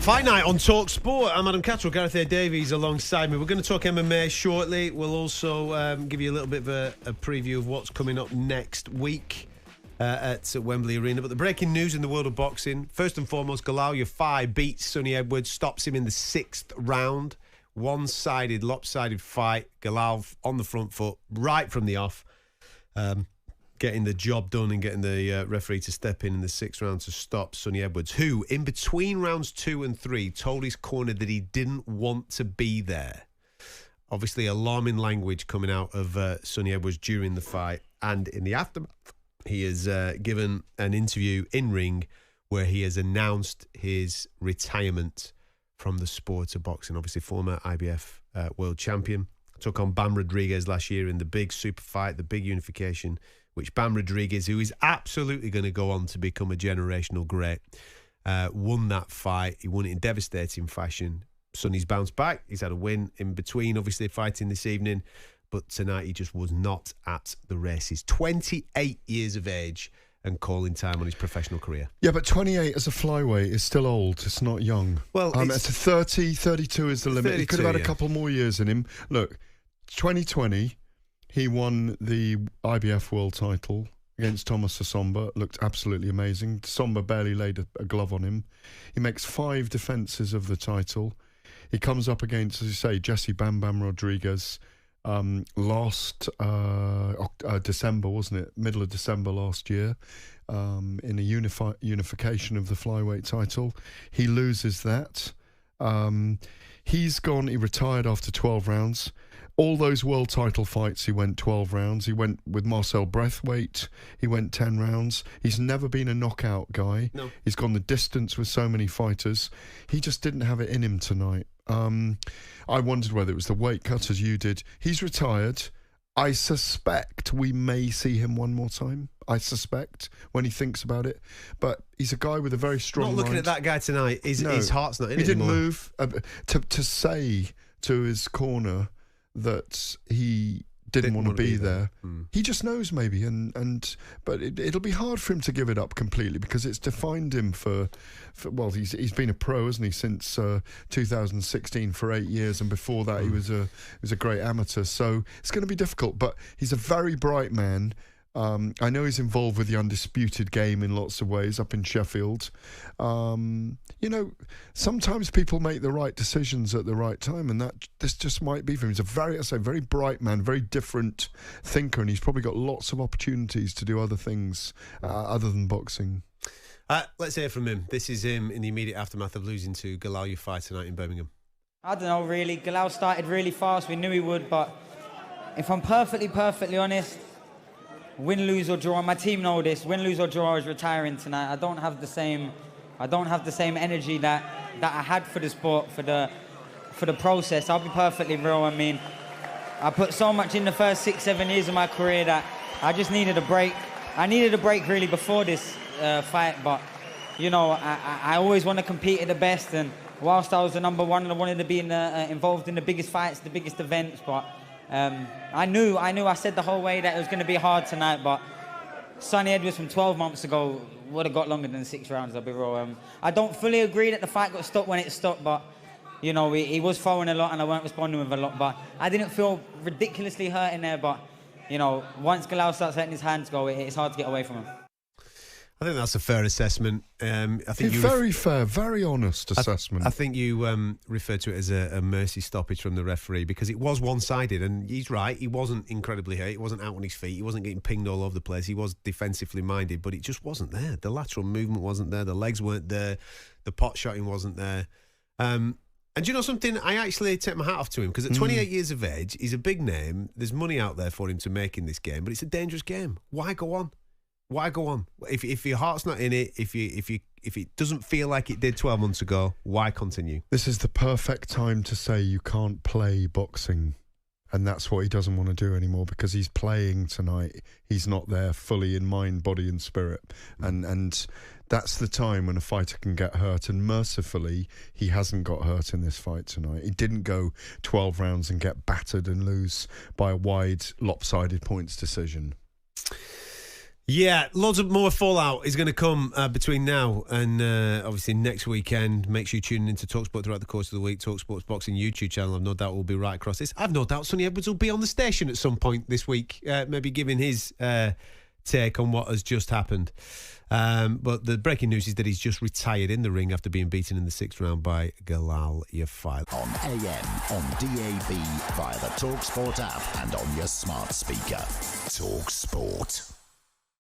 Fight night on talkSPORT. I'm Adam Catterall, Gareth Davies alongside me. We're going to talk MMA shortly. We'll also give you a little bit of a preview of what's coming up next week at Wembley Arena. But the breaking news in the world of boxing, first and foremost, Galal Yafai beats Sonny Edwards, stops him in the 6th round. One-sided, lopsided fight. Galal on the front foot right from the off. Getting the job done and getting the referee to step in the 6th round to stop Sonny Edwards, who, in between rounds 2 and 3, told his corner that he didn't want to be there. Obviously, alarming language coming out of Sonny Edwards during the fight. And in the aftermath, he has given an interview in ring where he has announced his retirement from the sport of boxing. Obviously, former IBF world champion. Took on Bam Rodriguez last year in the big super fight, the big unification, which Bam Rodriguez, who is absolutely going to go on to become a generational great, won that fight. He won it in devastating fashion. Sonny's bounced back. He's had a win in between, obviously, fighting this evening. But tonight he just was not at the races. 28 years of age and calling time on his professional career. Yeah, but 28 as a flyweight is still old. It's not young. Well, it's 30, 32 is the limit. He could have had a couple more years in him. Look, 2020... he won the IBF world title against Thomas Somba. Looked absolutely amazing. Somba barely laid a glove on him. He makes 5 defences of the title. He comes up against, as you say, Jesse Bam Bam Rodriguez last December, wasn't it? Middle of December last year, in a unification of the flyweight title. He loses that. He retired after 12 rounds. All those world title fights, he went 12 rounds. He went with Marcel Braithwaite. He went 10 rounds. He's never been a knockout guy. No. He's gone the distance with so many fighters. He just didn't have it in him tonight. I wondered whether it was the weight cut, as you did. He's retired. I suspect we may see him one more time. I suspect, when he thinks about it. But he's a guy with a very strong Not looking mind. at that guy tonight. His heart's not in it He didn't anymore. move. To say to his corner that he didn't want to be there. He just knows, maybe, but it'll be hard for him to give it up completely, because it's defined him for well, he's been a pro, hasn't he, since 2016 for 8 years, and before that he was a great amateur. So it's going to be difficult, but he's a very bright man. I know he's involved with the Undisputed Game in lots of ways up in Sheffield. Sometimes people make the right decisions at the right time, and this just might be for him. He's a very bright man, very different thinker, and he's probably got lots of opportunities to do other things other than boxing. Let's hear from him. This is him in the immediate aftermath of losing to Galal Yafai tonight in Birmingham. I don't know, really. Galal started really fast. We knew he would, but if I'm perfectly honest, win, lose or draw, my team know this. Win, lose or draw, is retiring tonight. I don't have the same energy that I had for the sport, for the process. I'll be perfectly real. I mean, I put so much in the first 6-7 years of my career that I just needed a break. I needed a break really before this fight, but I always want to compete at the best. And whilst I was the number one, I wanted to be involved in the biggest fights, the biggest events, but. I knew I said the whole way that it was going to be hard tonight, but Sonny Edwards from 12 months ago would have got longer than 6 rounds, I'll be real. I don't fully agree that the fight got stopped when it stopped, but, he was throwing a lot and I weren't responding with a lot, but I didn't feel ridiculously hurt in there, but, once Galal starts letting his hands go, it's hard to get away from him. I think that's a fair assessment. I think very fair, very honest assessment. I think you referred to it as a mercy stoppage from the referee, because it was one-sided, and he's right. He wasn't incredibly hurt. He wasn't out on his feet. He wasn't getting pinged all over the place. He was defensively minded, but it just wasn't there. The lateral movement wasn't there. The legs weren't there. The pot shotting wasn't there. And do you know something? I actually take my hat off to him, because at 28 years of age, he's a big name. There's money out there for him to make in this game, but it's a dangerous game. Why go on? Why go on? If your heart's not in it, if it doesn't feel like it did 12 months ago, why continue? This is the perfect time to say you can't play boxing, and that's what he doesn't want to do anymore, because he's playing tonight. He's not there fully in mind, body and spirit, and that's the time when a fighter can get hurt, and mercifully he hasn't got hurt in this fight tonight. He didn't go 12 rounds and get battered and lose by a wide, lopsided points decision. Yeah, loads of more fallout is going to come between now and obviously next weekend. Make sure you tune into talkSPORT throughout the course of the week. talkSPORT's boxing YouTube channel, I've no doubt, will be right across this. I've no doubt Sonny Edwards will be on the station at some point this week, maybe giving his take on what has just happened. But the breaking news is that he's just retired in the ring after being beaten in the 6th round by Galal Yafai. On AM, on DAB, via the talkSPORT app and on your smart speaker. talkSPORT.